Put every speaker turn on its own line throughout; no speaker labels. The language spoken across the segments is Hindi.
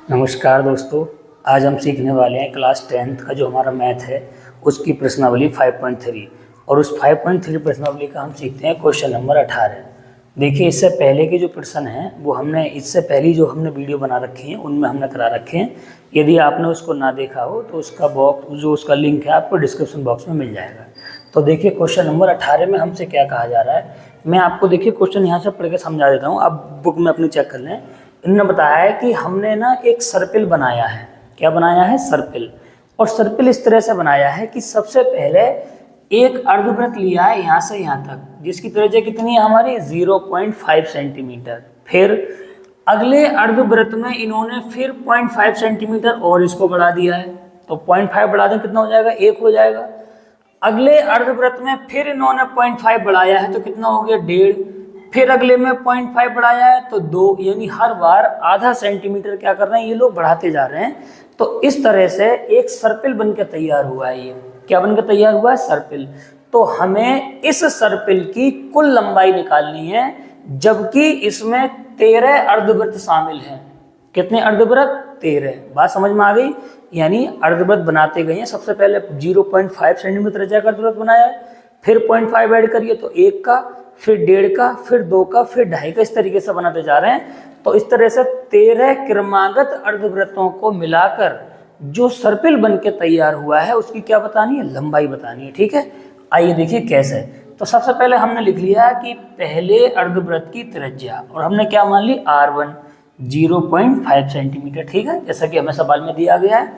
नमस्कार दोस्तों। आज हम सीखने वाले हैं क्लास 10th का जो हमारा मैथ है उसकी प्रश्नावली 5.3 और उस 5.3 प्रश्नावली का हम सीखते हैं क्वेश्चन नंबर 18। देखिए, इससे पहले के जो प्रश्न हैं वो हमने इससे पहली जो हमने वीडियो बना रखी है उनमें हमने करा रखे हैं। यदि आपने उसको ना देखा हो तो उसका लिंक है आपको डिस्क्रिप्शन बॉक्स में मिल जाएगा। तो देखिए, क्वेश्चन नंबर 18 में हमसे क्या कहा जा रहा है, मैं आपको देखिए क्वेश्चन यहाँ से पढ़ के समझा देता हूँ, आप बुक में अपनी चेक कर लें। इन्होंने बताया है कि हमने ना एक सर्पिल बनाया है। क्या बनाया है? सर्पिल। और सर्पिल इस तरह से बनाया है कि सबसे पहले एक अर्धवृत्त लिया है यहाँ से यहाँ तक, जिसकी त्रिज्या कितनी है हमारी 0.5 सेंटीमीटर। फिर अगले अर्धवृत्त में इन्होंने फिर 0.5 सेंटीमीटर और इसको बढ़ा दिया है, तो 0.5 बढ़ा दें कितना हो जाएगा? 1 हो जाएगा। अगले अर्धवृत्त में फिर इन्होंने 0.5 बढ़ाया है तो कितना हो गया? 1.5। फिर अगले में 0.5 बढ़ाया है तो 2, यानी हर बार आधा सेंटीमीटर क्या कर रहे हैं ये लोग? बढ़ाते जा रहे हैं। तो इस तरह से एक सर्पिल बनकर तैयार हुआ है। ये क्या बनकर तैयार हुआ है? सर्पिल। तो हमें इस सर्पिल की कुल लंबाई निकालनी है, जबकि इसमें 13 अर्धवृत्त शामिल हैं। कितने अर्धवृत्त? 13। बात समझ में आ गई? यानी अर्धवृत्त बनाते गए हैं। सबसे पहले 0.5 सेंटीमीटर त्रिज्या का अर्धवृत्त बनाया है, फिर 0.5 ऐड करिए तो 1 का, फिर 1.5 का, फिर 2 का, फिर 2.5 का, इस तरीके से बनाते जा रहे हैं। तो इस तरह से 13 क्रमागत अर्धवृत्तों को मिलाकर जो सर्पिल बन के तैयार हुआ है उसकी क्या बतानी है? लंबाई बतानी है। ठीक है, आइए देखिए कैसे। तो सबसे पहले हमने लिख लिया कि पहले अर्धवृत्त की त्रिज्या, और हमने क्या मान ली? R1 0.5 centimetre. ठीक है, जैसा कि हमें सवाल में दिया गया है।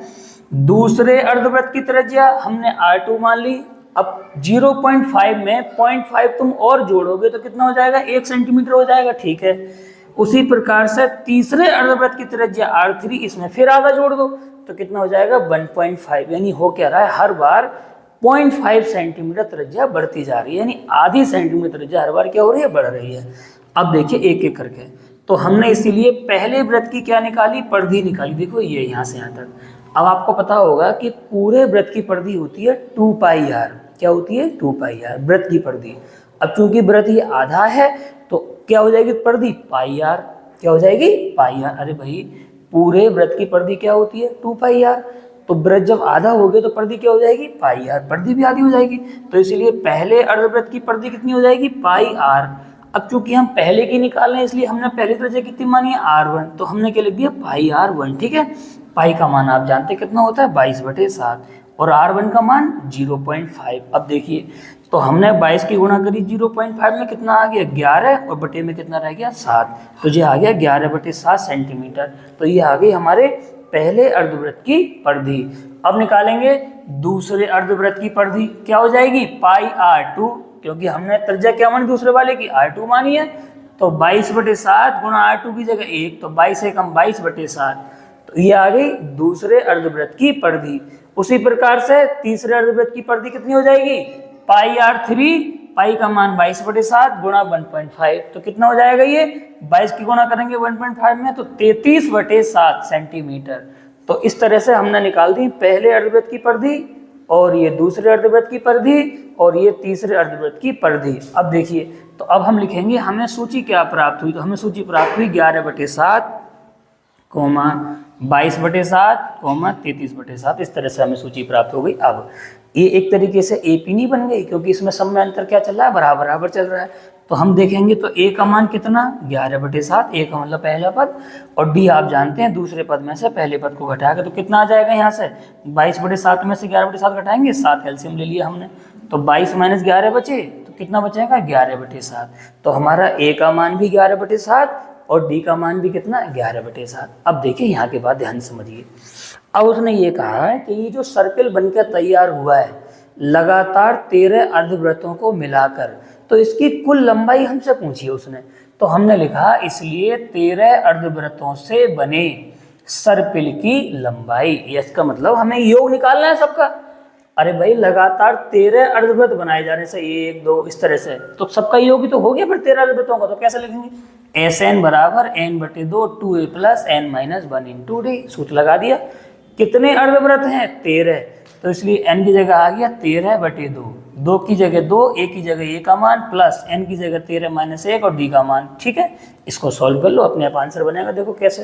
दूसरे अर्धवृत्त की त्रिज्या हमने R2 मान ली। अब 0.5 में 0.5 तुम और जोड़ोगे तो कितना हो जाएगा? 1 सेंटीमीटर हो जाएगा। ठीक है, उसी प्रकार से तीसरे अर्धवृत्त की त्रिज्या R3, इसमें फिर आधा जोड़ दो तो कितना हो जाएगा? 1.5। यानी हो क्या रहा है? हर बार 0.5 सेंटीमीटर त्रिज्या बढ़ती जा रही है, यानी आधी सेंटीमीटर त्रिज्या हर बार क्या हो रही है? बढ़ रही है। अब देखिए एक एक करके, तो हमने इसीलिए पहले वृत्त की क्या निकाली? परिधि निकाली। देखो ये यहाँ से यहाँ तक। अब आपको पता होगा कि पूरे वृत्त की परिधि होती है 2πr। क्या होती है? 2πr वृत्त की परिधि। अब चूंकि वृत्त ये आधा है तो क्या हो जाएगी परिधि? πr। क्या हो जाएगी? πr। अरे भाई, पूरे वृत्त की परिधि क्या होती है? 2πr। तो वृत्त जब आधा हो गया तो परिधि क्या हो जाएगी? πr। परिधि भी आधी हो जाएगी, तो इसलिए पहले अर्धवृत्त की परिधि कितनी हो जाएगी? πr। अब चूंकि हम पहले की निकाल रहे हैं इसलिए हमने पहली त्रिज्या कितनी मानी है? R1। तो हमने क्या लिख दिया? πr1। ठीक है, पाई का मान आप जानते कितना होता है? 22/7 और R1 का मान 0.5। अब देखिए, तो हमने 22 की गुणा करी 0.5 में, कितना आ गया? 11, और बटे में कितना रह गया? 7। तो ये आ गया 11/7 सेंटीमीटर। तो ये आ गई हमारे पहले अर्धवृत्त की परिधि। अब निकालेंगे दूसरे अर्धवृत्त की परिधि। क्या हो जाएगी? πr2, क्योंकि हमने त्रिज्या क्या मानी दूसरे वाले की? R2 मानी है। तो 22/7 गुणा R2 की जगह 1, तो 22 से कम 22/7। तो ये आ गई दूसरे अर्धवृत्त की परिधि। उसी प्रकार से तीसरे अर्धवृत्त की परिधि कितनी हो जाएगी? πr3। पाई का मान 22/7 गुणा 1.5, तो कितना हो जाएगा? ये 22 की गुणा करेंगे 1.5 में तो 33/7 सेंटीमीटर। तो इस तरह से हमने निकाल दी पहले अर्धवृत्त की परिधि, और ये दूसरे अर्धवृत्त की परिधि, और ये तीसरे अर्धवृत्त की परिधि। अब देखिए, तो अब हम लिखेंगे हमें सूची क्या प्राप्त हुई। तो हमें सूची प्राप्त हुई 11/7, 22/7, 33/7। इस तरह से हमें सूची प्राप्त हो गई। अब ये एक तरीके से AP नहीं बन गई, क्योंकि इसमें सब में अंतर क्या चल रहा है? बराबर बराबर चल रहा है। तो हम देखेंगे तो A का मान कितना? 11/7, A का मतलब पहला पद, और D आप जानते हैं दूसरे पद में से पहले पद को घटाकर तो कितना आ जाएगा? यहाँ से 22/7 में से 11/7 घटाएंगे, 7 एलसीएम ले लिया हमने, तो 22 - 11 बचे, तो कितना बचेगा? 11/7। तो हमारा A का मान भी 11/7 और D का मान भी कितना? 11/7। अब देखिए यहाँ के बाद ध्यान समझिए। अब उसने ये कहा है कि ये जो सर्किल बनकर तैयार हुआ है लगातार 13 अर्धवृत्तों को मिलाकर, तो इसकी कुल लंबाई हमसे पूछी है उसने। तो हमने लिखा इसलिए 13 अर्धवृत्तों से बने सर्पिल की लंबाई। इसका मतलब हमें योग निकालना है सबका। अरे भाई, लगातार 13 अर्धवृत्त बनाए जाने से 1 2 इस तरह से, तो सबका योग ही तो हो गया फिर 13 अर्धवृत्तों का। तो कैसे लिखेंगे? Sn बराबर n/2 2a + n - 1 × d। सूत्र लगा दिया। कितने अर्धवृत्त हैं? 13। तो इसलिए n की जगह आ गया 13/2, 2 की जगह 2, a की जगह a का मान, प्लस n की जगह 13 - 1 और d का मान। ठीक है, इसको सॉल्व कर लो, अपने आप आंसर बनेगा। देखो कैसे,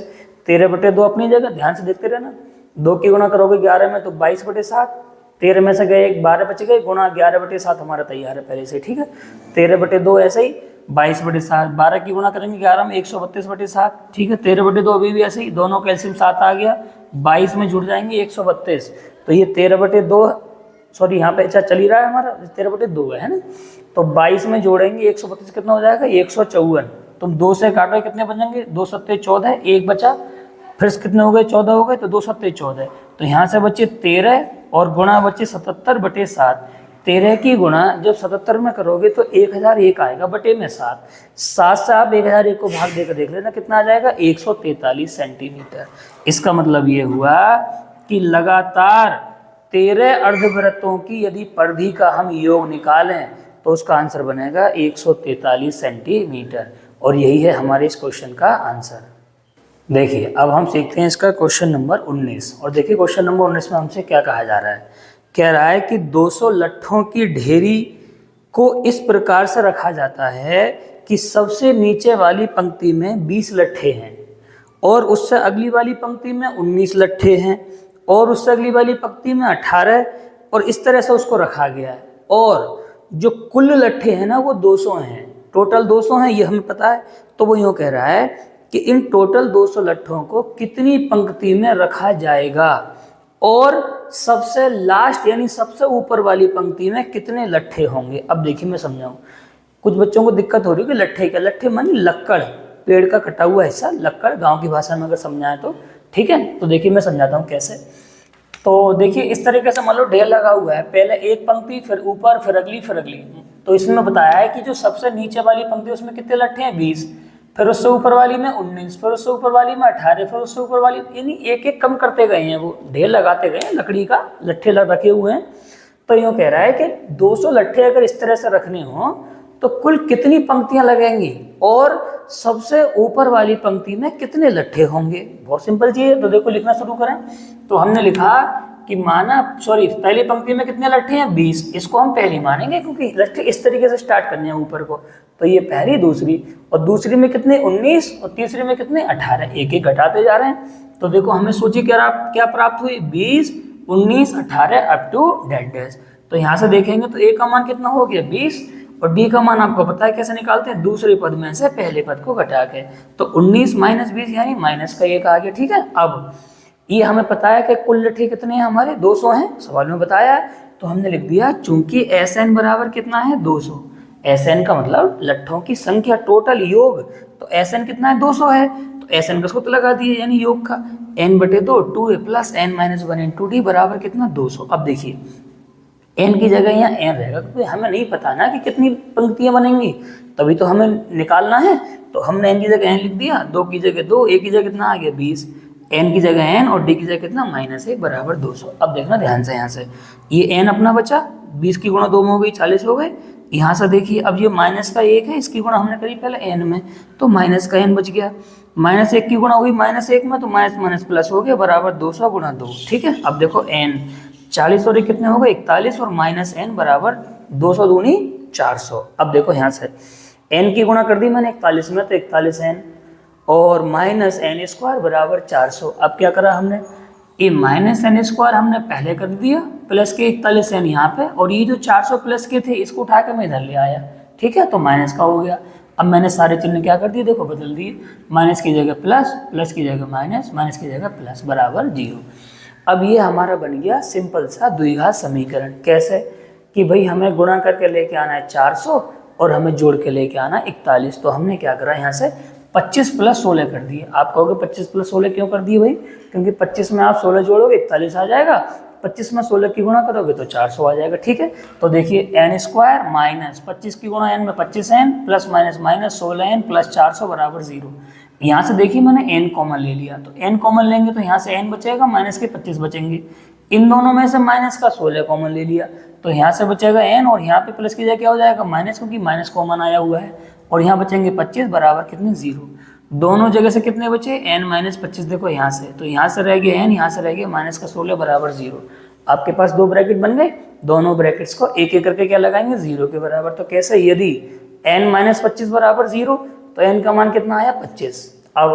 13/2 अपनी जगह, ध्यान से देखते रहना। 2 की गुणा करोगे 11 में तो 22/7, 13 में से गए 1, 12 बच गए, गुणा 11/7 हमारा तैयार है पहले से, ठीक है। 13/2 ऐसे ही, 22/7, 12 की गुणा करेंगे 11 में 132/7, ठीक है। 13/2 अभी भी ऐसे ही, दोनों कैल्शियम 7 आ गया, 22 में जुड़ जाएंगे 132, तो ये 13/2, सॉरी यहाँ पे अच्छा चल ही रहा है हमारा, 13/2 है ना। तो 22 में जोड़ेंगे 132 कितना हो जाएगा 154, तुम 2 से काटो कितने बचेंगे 2 सत्ते 14, 1 बचा, फिर कितने हो गए 14 हो गए, तो 2 सत्ते 14, तो यहाँ से बचे 13 और गुणा बचे 77/7। 13 की गुणा जब 77 में करोगे तो 1001 आएगा बटे में 7, 7 से आप 1001 को भाग देकर देख लेना कितना आ जाएगा 143 सेंटीमीटर। इसका मतलब ये हुआ कि लगातार 13 अर्धवृत्तों की यदि परिधि का हम योग निकालें तो उसका आंसर बनेगा 143 सेंटीमीटर, और यही है हमारे इस क्वेश्चन का आंसर। देखिए अब हम सीखते हैं इसका क्वेश्चन नंबर 19, और देखिए क्वेश्चन नंबर 19 में हमसे क्या कहा जा रहा है। कह रहा है कि 200 लट्ठों की ढेरी को इस प्रकार से रखा जाता है कि सबसे नीचे वाली पंक्ति में 20 लट्ठे हैं, और उससे अगली वाली पंक्ति में 19 लट्ठे हैं, और उससे अगली वाली पंक्ति में 18, और इस तरह से उसको रखा गया है। और जो कुल लट्ठे हैं ना वो 200 हैं, टोटल 200 हैं ये हमें पता है। तो वो यूँ कह रहा है कि इन टोटल 200 लट्ठों को कितनी पंक्ति में रखा जाएगा, और सबसे लास्ट यानी सबसे ऊपर वाली पंक्ति में कितने लट्ठे होंगे। अब देखिए मैं समझाऊँ, कुछ बच्चों को दिक्कत हो रही है कि लट्ठे क्या, लट्ठे मानी लक्कड़, पेड़ का कटा हुआ हिस्सा, लक्कड़ गांव की भाषा में अगर समझाएं तो ठीक है। तो देखिए मैं समझाता हूँ कैसे। तो देखिए इस तरीके से मान लो ढेर लगा हुआ है, पहले एक पंक्ति फिर ऊपर फिर अगली फिर अगली। तो इसमें बताया है कि जो सबसे नीचे वाली पंक्ति उसमें कितने लट्ठे हैं 20, फिर उससे ऊपर वाली में 19, फिर उससे ऊपर वाली में 18, फिर उससे ऊपर वाली, यानी एक एक कम करते गए हैं, वो ढेर लगाते गए हैं, लकड़ी का लट्ठे रखे हुए हैं। तो यूँ कह रहा है कि 200 लट्ठे अगर इस तरह से रखने हो तो कुल कितनी पंक्तियां लगेंगी, और सबसे ऊपर वाली पंक्ति में कितने लट्ठे होंगे। बहुत सिंपल चीज़ है। तो देखो लिखना शुरू करें। तो हमने लिखा कि पहली पंक्ति में कितने लट्ठे हैं 20, इसको हम पहली मानेंगे क्योंकि लट्ठे इस तरीके से स्टार्ट करने हैं ऊपर को। तो ये पहली, दूसरी, और दूसरी में कितने 19, और तीसरी में कितने 18, एक एक घटाते जा रहे हैं। तो देखो हमें सूची क्या प्राप्त हुई 20, 19, 18 अप टू डेड। तो यहाँ से देखेंगे तो ए का मान कितना हो गया 20, और डी का मान आपको पता है कैसे निकालते हैं, दूसरे पद में से पहले पद को घटा के। तो 19 - 20 यानी माइनस का 1 आ गया, ठीक है। अब ये हमें पता है कि कुल लट्ठे कितने हैं हमारे 200 हैं, सवाल में बताया है। तो हमने लिख दिया चूंकि SN बराबर कितना है 200, SN का मतलब लट्ठों की संख्या टोटल योग, तो SN कितना है 200 है, तो SN का सूत्र लगा दिए यानी योग का n/2 2a + n - 1 × d बराबर कितना 200। अब देखिए n की जगह यहाँ n रहेगा क्योंकि हमें नहीं पता ना कि कितनी पंक्तियां बनेंगी, तभी तो हमें निकालना है। तो हमने n की जगह n लिख दिया, 2 की जगह 2, a की जगह कितना आ गया 20, n की जगह n और d की जगह कितना -1 बराबर 200। अब देखना ध्यान से, यहाँ से ये n अपना बचा, 20 की गुणा 2 में हो गई 40 हो गए। यहाँ से देखिए अब ये माइनस का 1 है, इसकी गुणा हमने करी पहले n में, तो माइनस का n बच गया। -1 की गुणा हुई -1 में, तो माइनस प्लस हो गया बराबर 200 × 2, ठीक है। अब देखो n 40 और कितने हो गए 41, और -n बराबर 200 दूनी 400। अब देखो यहाँ से n की गुणा कर दी मैंने 41 में, तो 41n और -n² बराबर 400। अब क्या करा हमने, ये -n² हमने पहले कर दिया, प्लस के 41n यहाँ पे, और ये जो 400 प्लस के थे इसको उठा के मैं इधर ले आया, ठीक है। तो माइनस का हो गया। अब मैंने सारे चिन्ह क्या कर दिए, देखो बदल दिए, माइनस की जगह प्लस, प्लस की जगह माइनस, माइनस की जगह प्लस बराबर 0। अब ये हमारा बन गया सिंपल सा द्विघात समीकरण। कैसे कि भाई हमें गुणा करके लेके आना है 400 और हमें जोड़ के लेके आना 41। तो हमने क्या करा, यहाँ से 25 + 16 कर दिए। आप कहोगे 25 + 16 क्यों कर दिए भाई, क्योंकि 25 में आप 16 जोड़ोगे 41 आ जाएगा, 25 में 16 की गुणा करोगे तो 400 आ जाएगा, ठीक है। तो देखिए n² - 25 की गुणा n में 25n plus minus 16n plus 400 बराबर 0। यहाँ से देखिए मैंने n कॉमन ले लिया, तो n कॉमन लेंगे तो यहाँ से n बचेगा, माइनस के 25 बचेंगे। इन दोनों में से माइनस का 16 कॉमन ले लिया, तो यहाँ से बचेगा n, और यहाँ पे प्लस की जगह क्या हो जाएगा माइनस, क्योंकि माइनस कॉमन आया हुआ है, और यहाँ बचेंगे 25 बराबर कितने 0। दोनों जगह से कितने बचे n - 25, देखो यहाँ से, तो यहाँ से रह गया n, यहाँ से रह गया माइनस का 16 बराबर 0। आपके पास 2 ब्रैकेट बन गए, दोनों ब्रैकेट्स को एक एक करके क्या लगाएंगे 0 के बराबर। तो कैसे, यदि n - 25 बराबर 0 तो n का मान कितना आया 25। अब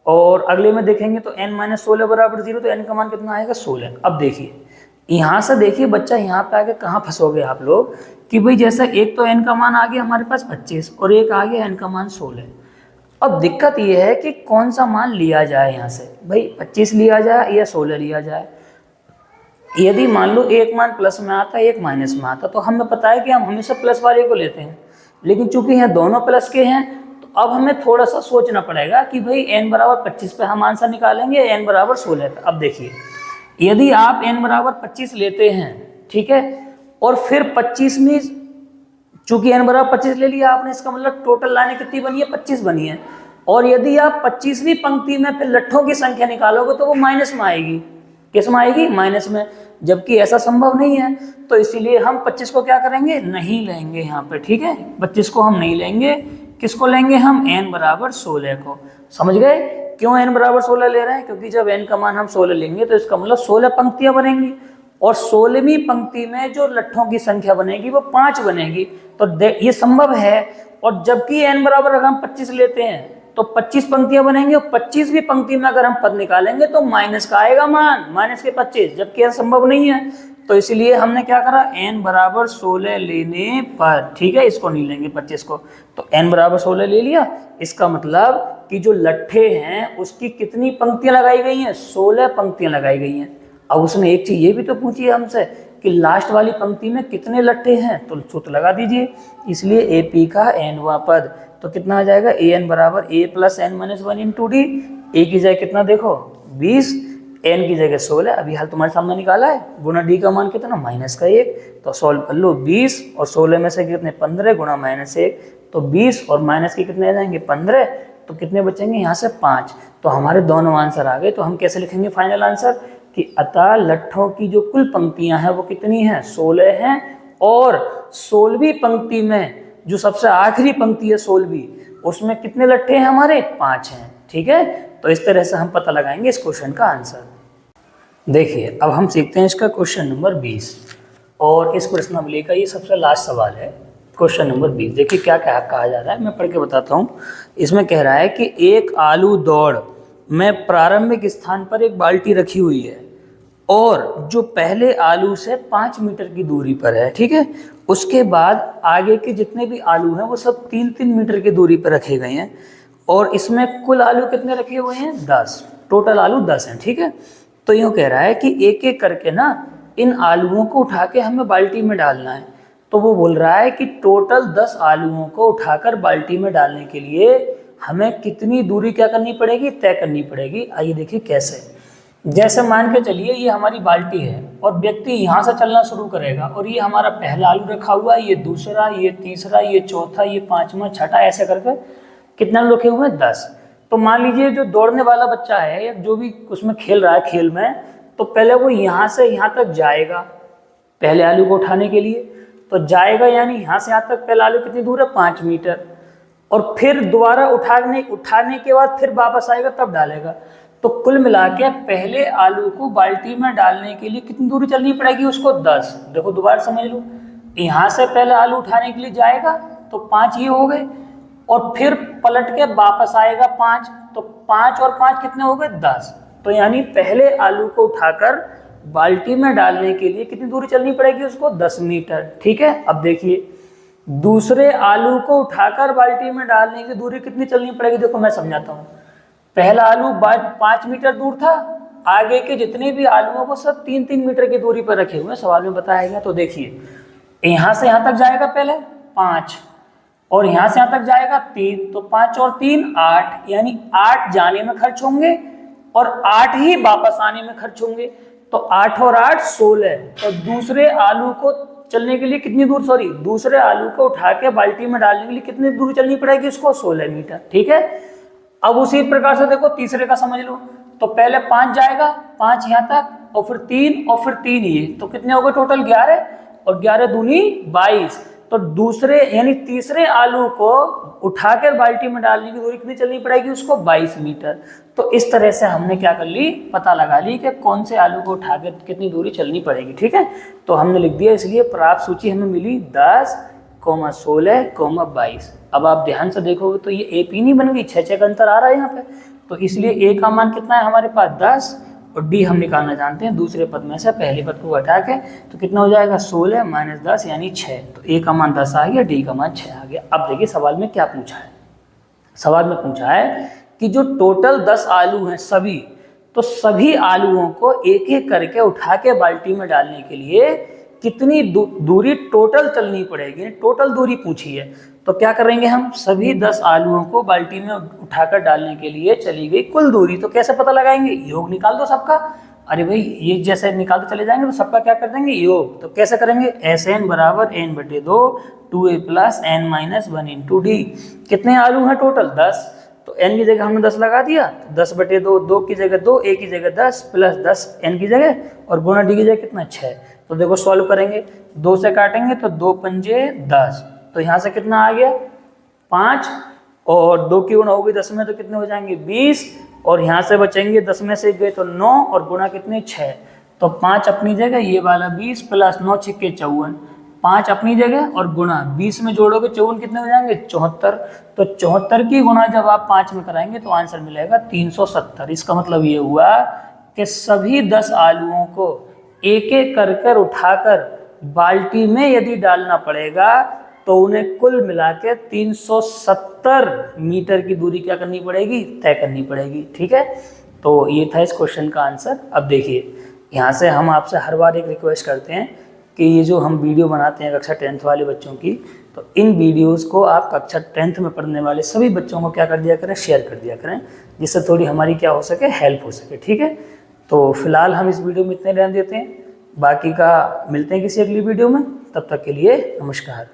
और अगले में देखेंगे तो n माइनस 16 बराबर 0, तो n का मान कितना आएगा 16। अब देखिए यहाँ से देखिए बच्चा यहाँ पे आके कहाँ फंसोगे आप लोग कि भाई जैसा एक तो n का मान आ गया हमारे पास 25 और एक आ गया n का मान 16। अब दिक्कत ये है कि कौन सा मान लिया जाए यहाँ से, भाई 25 लिया जाए या 16 लिया जाए। यदि मान लो एक मान प्लस में आता है एक माइनस में आता, तो हमें पता है कि हम हमेशा प्लस वाले को लेते हैं, लेकिन चूंकि यहाँ दोनों प्लस के हैं तो अब हमें थोड़ा सा सोचना पड़ेगा कि भाई n बराबर 25 पे हम आंसर निकालेंगे n बराबर 16 पे। अब देखिए यदि आप n बराबर 25 लेते हैं, ठीक है, और फिर 25 में चूंकि n बराबर 25 ले लिया आपने, इसका मतलब टोटल लाइनें कितनी बनी है 25 बनी है, और यदि आप 25वीं पंक्ति में फिर लट्ठों की संख्या निकालोगे तो वो माइनस में आएगी। किस में आएगी? माइनस में, जबकि ऐसा संभव नहीं है। तो इसीलिए हम 25 को क्या करेंगे? नहीं लेंगे यहाँ पे, ठीक है, 25 को हम नहीं लेंगे। किसको लेंगे हम? n बराबर 16 को। समझ गए क्यों n बराबर 16 ले रहे हैं? क्योंकि जब n का मान हम 16 लेंगे तो इसका मतलब 16 पंक्तियां बनेंगी, और 16वीं पंक्ति में जो लट्ठों की संख्या बनेगी वो 5 बनेगी। तो ये संभव है। और जबकि n बराबर अगर हम 25 लेते हैं तो 25 पंक्तियां बनेंगी, और 25वीं पंक्ति में अगर हम पद निकालेंगे तो माइनस का आएगा मान, माइनस के 25, जबकि यह संभव नहीं है। तो इसलिए हमने क्या करा? n बराबर 16 लेने पर, ठीक है, इसको नहीं लेंगे 25 को, तो n बराबर 16 ले लिया। इसका मतलब कि जो लट्ठे हैं उसकी कितनी पंक्तियां लगाई गई हैं? 16 पंक्तियां लगाई गई हैं। अब उसने एक चीज ये भी तो पूछी है हमसे कि लास्ट वाली पंक्ति में कितने लट्ठे हैं, तो सूत्र लगा दीजिए। इसलिए AP का nवां पद, तो कितना आ जाएगा? an बराबर a plus n minus 1 into D. a की जगह कितना देखो 20, n की जगह 16, अभी हाल तुम्हारे सामने निकाला है, गुना d का मान कितना? माइनस का 1। तो सॉल्व कर लो, 20 और 16 में से कितने? 15 गुना माइनस 1, तो 20 और माइनस के कितने आ जाएंगे? 15, तो कितने बचेंगे यहाँ से? 5। तो हमारे दोनों आंसर आ गए। तो हम कैसे लिखेंगे फाइनल आंसर कि अतः लट्ठों की जो कुल पंक्तियां हैं वो कितनी हैं? 16 हैं, और 16वीं पंक्ति में जो सबसे आखिरी पंक्ति है 16वीं, उसमें कितने लट्ठे हैं हमारे? 5 हैं, ठीक है। तो इस तरह से हम पता लगाएंगे इस क्वेश्चन का आंसर। देखिए अब हम सीखते हैं इसका क्वेश्चन नंबर 20, और इस प्रश्नावली का ये सबसे लास्ट सवाल है, क्वेश्चन नंबर 20। देखिए क्या क्या कहा जा रहा है, मैं पढ़ के बताता हूँ। इसमें कह रहा है कि एक आलू दौड़ में प्रारंभिक स्थान पर एक बाल्टी रखी हुई है, और जो पहले आलू से 5 मीटर की दूरी पर है, ठीक है, उसके बाद आगे के जितने भी आलू हैं वो सब 3-3 मीटर की दूरी पर रखे गए हैं, और इसमें कुल आलू कितने रखे हुए हैं? 10, टोटल आलू 10 हैं, ठीक है। तो यूँ कह रहा है कि एक एक करके ना इन आलूओं को उठा के हमें बाल्टी में डालना है। तो वो बोल रहा है कि टोटल 10 आलूओं को उठाकर बाल्टी में डालने के लिए हमें कितनी दूरी क्या करनी पड़ेगी? तय करनी पड़ेगी। आइए देखिए कैसे। जैसे मान के चलिए ये हमारी बाल्टी है, और व्यक्ति यहाँ से चलना शुरू करेगा, और ये हमारा पहला आलू रखा हुआ है, ये दूसरा, ये तीसरा, ये चौथा, ये पांचवा, छठा, ऐसे करके कितना रखे हुए हैं? 10। तो मान लीजिए जो दौड़ने वाला बच्चा है या जो भी उसमें खेल रहा है खेल में, तो पहले वो यहाँ से यहाँ तक जाएगा पहले आलू को उठाने के लिए। तो जाएगा यानी यहाँ से यहाँ तक पहला आलू कितनी दूर है? 5 मीटर। और फिर दोबारा उठाने के बाद फिर वापस आएगा तब डालेगा। तो कुल मिला के पहले आलू को बाल्टी में डालने के लिए कितनी दूरी चलनी पड़ेगी उसको? 10। देखो दोबारा समझ लो, यहाँ से पहले आलू उठाने के लिए जाएगा तो 5 ये हो गए, और फिर पलट के वापस आएगा 5, तो 5 और 5 कितने हो गए? 10। तो यानी पहले आलू को उठाकर बाल्टी में डालने के लिए कितनी दूरी चलनी पड़ेगी उसको? 10 मीटर, ठीक है। अब देखिए दूसरे आलू को उठाकर बाल्टी में डालने की दूरी कितनी चलनी पड़ेगी? देखो मैं समझाता हूँ। पहला आलू 5 मीटर दूर था, आगे के जितने भी आलू हैं वो सब 3-3 मीटर की दूरी पर रखे हुए हैं, सवाल में बताया गया। तो देखिए यहाँ से यहाँ तक जाएगा पहले 5, और यहाँ से यहाँ तक जाएगा 3, तो 5 और 3 8, यानी 8 जाने में खर्च होंगे और 8 ही वापस आने में खर्च होंगे। तो 8 और 8 16। तो दूसरे आलू को चलने के लिए कितनी दूर, दूसरे आलू को उठा के बाल्टी में डालने के लिए कितनी दूर चलनी पड़ेगी उसको? 16 मीटर, ठीक है। अब उसी प्रकार से देखो तीसरे का समझ लो। तो पहले 5 जाएगा, 5 यहाँ तक, और फिर 3, और फिर 3 ये, तो कितने हो गए टोटल? 11, और 11 दूनी 22। तो दूसरे यानी तीसरे आलू को उठाकर बाल्टी में डालने की दूरी कितनी चलनी पड़ेगी उसको? 22 मीटर। तो इस तरह से हमने क्या कर ली? पता लगा ली कि कौन से आलू को उठाकर कितनी दूरी चलनी पड़ेगी, ठीक है। तो हमने लिख दिया, इसलिए प्राप्त सूची हमें मिली 10, 16, 22। अब आप ध्यान से देखोगे तो ये AP नहीं बन गई, 6-6 का अंतर आ रहा है यहाँ पे। तो इसलिए ए का मान कितना है हमारे पास 10 और डी हम निकालना जानते हैं दूसरे पद में से पहले पद को हटा के, तो कितना हो जाएगा 16 माइनस 10 यानी 6। तो ए का मान 10 आ गया, डी का मान 6 आ गया। अब देखिए सवाल में क्या पूछा है। सवाल में पूछा है कि जो टोटल 10 आलू हैं सभी, तो सभी आलूओं को एक एक करके उठा के बाल्टी में डालने के लिए कितनी दूरी टोटल चलनी पड़ेगी, टोटल दूरी पूछी है। तो क्या करेंगे हम, सभी 10 आलूओं को बाल्टी में उठाकर डालने के लिए चली गई कुल दूरी। तो कैसे पता लगाएंगे, योग निकाल दो सबका। अरे भाई ये जैसे निकालते चले जाएंगे तो सबका क्या कर देंगे, योग। तो कैसे करेंगे, Sn बराबर n/2 2a plus n minus 1 into D. कितने आलू हैं टोटल 10, तो n की जगह हमने 10 लगा दिया, तो 10/2, 2 की जगह 2, a की जगह 10 प्लस 10 n की जगह और गुणा डी की जगह कितना 6। तो देखो सॉल्व करेंगे, 2 से काटेंगे तो 2 पंजे 10, तो यहाँ से कितना आ गया 5 और 2 की गुणा होगी 10 में तो कितने हो जाएंगे 20 और यहाँ से बचेंगे 10 में से गए तो 9 और गुणा कितने 6। तो 5 अपनी जगह, ये वाला 20 प्लस 9 छिक्के 54, 5 अपनी जगह और गुणा 20 में जोड़ोगे 54 कितने हो जाएंगे 74। तो 74 की गुणा जब आप 5 में कराएंगे तो आंसर मिलेगा 370। इसका मतलब ये हुआ कि सभी 10 आलूओं को एक एक कर कर उठाकर बाल्टी में यदि डालना पड़ेगा तो उन्हें कुल मिला के 370 मीटर की दूरी क्या करनी पड़ेगी, तय करनी पड़ेगी। ठीक है, तो ये था इस क्वेश्चन का आंसर। अब देखिए यहाँ से हम आपसे हर बार एक रिक्वेस्ट करते हैं कि ये जो हम वीडियो बनाते हैं कक्षा 10th वाले बच्चों की, तो इन वीडियोस को आप कक्षा 10th में पढ़ने वाले सभी बच्चों को क्या कर दिया करें, शेयर कर दिया करें, जिससे थोड़ी हमारी क्या हो सके, हेल्प हो सके। ठीक है, तो फिलहाल हम इस वीडियो में इतने रहने देते हैं, बाकी का मिलते हैं किसी अगली वीडियो में। तब तक के लिए नमस्कार।